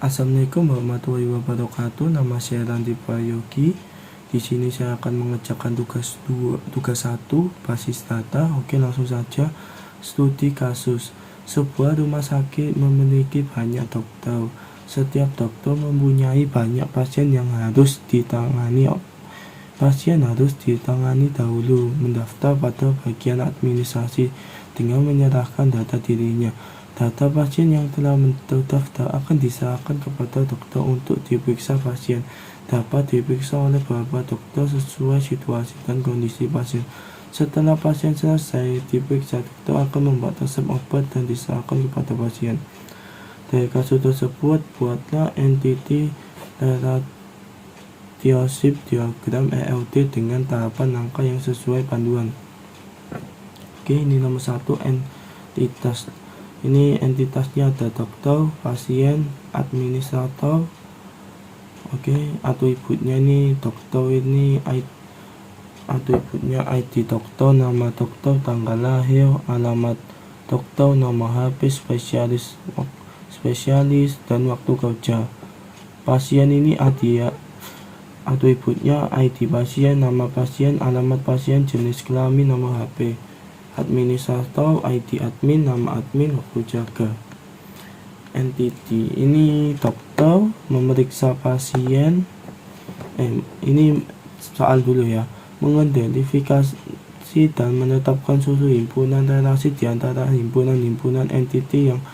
Assalamualaikum warahmatullahi wabarakatuh. Nama saya Randi Prayogi. Di sini saya akan mengerjakan tugas 1 basis data. Oke, langsung saja. Studi kasus. Sebuah rumah sakit memiliki banyak dokter. Setiap dokter mempunyai banyak pasien yang harus ditangani. Pasien harus ditangani dahulu, mendaftar pada bagian administrasi dengan menyerahkan data dirinya. Data pasien yang telah terdaftar akan diserahkan kepada dokter untuk diperiksa. Pasien dapat diperiksa oleh beberapa dokter sesuai situasi dan kondisi pasien. Setelah pasien selesai diperiksa, dokter akan membuat resep obat dan diserahkan kepada pasien. Dari kasus tersebut, buatlah entity relationship diagram ELT dengan tahapan langkah yang sesuai panduan. Oke, ini nomor 1, entitas. Ini entitasnya ada dokter, pasien, administrator. Oke, atributnya ini dokter, ini atributnya ID dokter, nama dokter, tanggal lahir, alamat dokter, nomor HP, spesialis dan waktu kerja. Pasien ini atributnya ID pasien, nama pasien, alamat pasien, jenis kelamin, nomor HP. Administrator, ID admin, nama admin, waktu jaga. Entity ini dokter memeriksa pasien. Ini soal dulu ya. Mengidentifikasi dan menetapkan suatu himpunan relasi di antara himpunan entity yang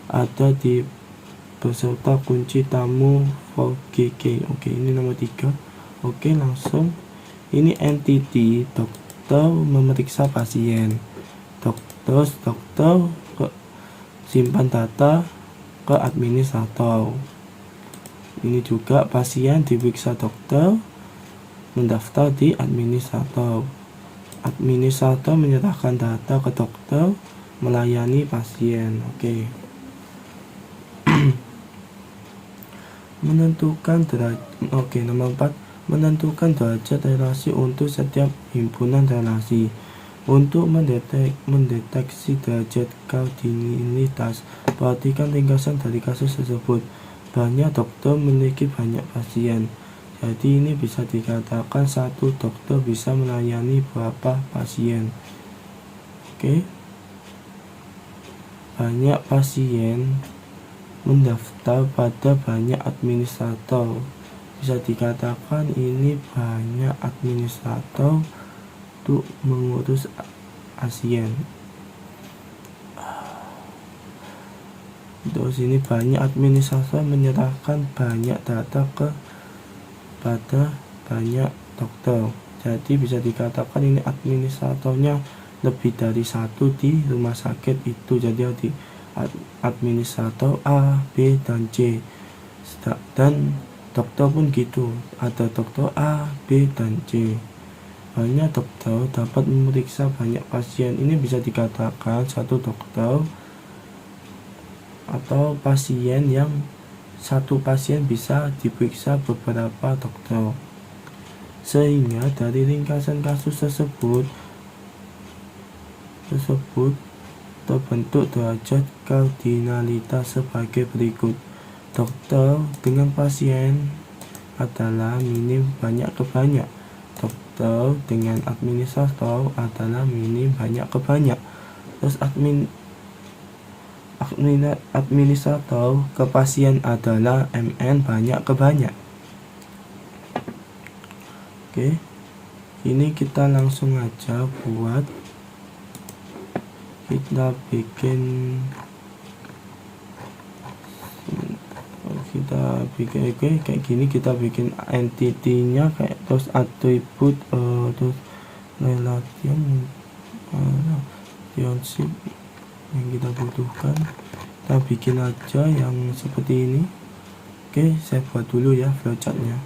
ada di beserta kunci tamu for GK. Oke, ini nomor 3. Oke, langsung. Ini entity dokter memeriksa pasien. Dokter ke simpan data ke administrator. Ini juga pasien diperiksa dokter, mendaftar di administrator. Administrator menyerahkan data ke dokter, melayani pasien. Oke. Menentukan derajat. Oke, nomor 4, menentukan derajat relasi untuk setiap himpunan relasi. Untuk mendeteksi derajat kardinalitas, perhatikan ringkasan dari kasus tersebut. Banyak dokter memiliki banyak pasien. Jadi ini bisa dikatakan satu dokter bisa melayani berapa pasien. Oke. Banyak pasien mendaftar pada banyak administrator. Bisa dikatakan ini banyak administrator untuk mengurus pasien. Terus ini banyak administrator menyerahkan banyak data kepada banyak dokter. Jadi bisa dikatakan ini administratornya lebih dari satu di rumah sakit itu. Jadi di administrator A, B, dan C. Dan dokter pun gitu, ada dokter A, B, dan C. Banyak dokter dapat memeriksa banyak pasien. Ini bisa dikatakan satu dokter atau pasien yang satu pasien bisa diperiksa beberapa dokter. Sehingga dari ringkasan kasus tersebut terbentuk derajat kardinalitas sebagai berikut. Dokter dengan pasien adalah minim banyak ke banyak. Dokter dengan administrator adalah minim banyak ke banyak. Terus administrator ke pasien adalah MN banyak ke banyak. Oke, ini kita langsung aja buat. Kita bikin oke, kayak gini. Kita bikin entity-nya kayak terus atribut terus relationship yang kita butuhkan. Kita bikin aja yang seperti ini. Oke, saya buat dulu ya flowchartnya.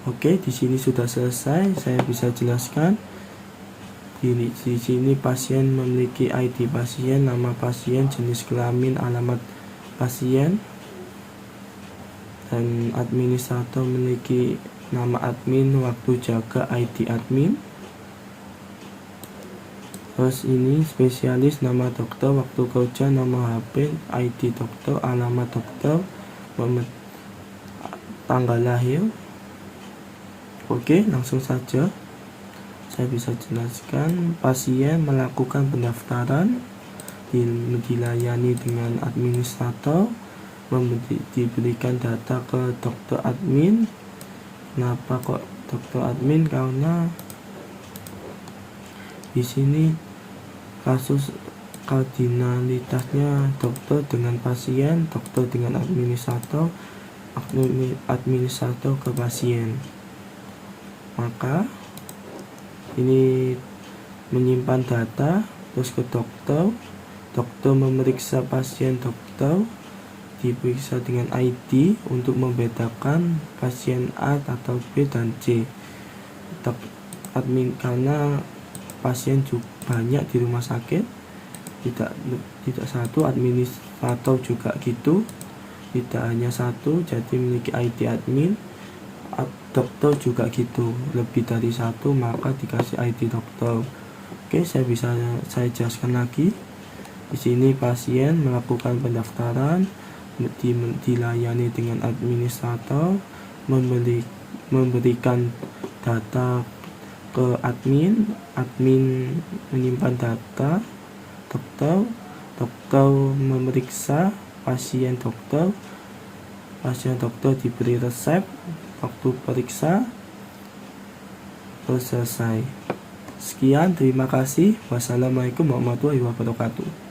Oke, di sini sudah selesai. Saya bisa jelaskan. Di sini pasien memiliki ID pasien, nama pasien, jenis kelamin, alamat pasien, dan administrator memiliki nama admin, waktu jaga, ID admin. Terus ini spesialis, nama dokter, waktu kerja, nama HP, ID dokter, alamat dokter, tanggal lahir. Oke, langsung saja saya bisa jelaskan. Pasien melakukan pendaftaran, dilayani dengan administrator, diberikan data ke dokter admin. Kenapa kok dokter admin? Karena di sini kasus kardinalitasnya dokter dengan pasien, dokter dengan administrator, administrator ke pasien. Maka ini menyimpan data terus ke dokter memeriksa pasien dokter, diperiksa dengan ID untuk membedakan pasien A atau B dan C. Karena pasien juga banyak di rumah sakit, tidak satu, administrator juga gitu, tidak hanya satu, jadi memiliki ID admin. Dokter juga gitu, lebih dari satu, maka dikasih ID dokter. Oke, saya jelaskan lagi. Di sini pasien melakukan pendaftaran, dilayani dengan administrator, memberikan data ke admin menyimpan data dokter memeriksa pasien dokter diberi resep, waktu periksa, selesai. Sekian, terima kasih. Wassalamualaikum warahmatullahi wabarakatuh.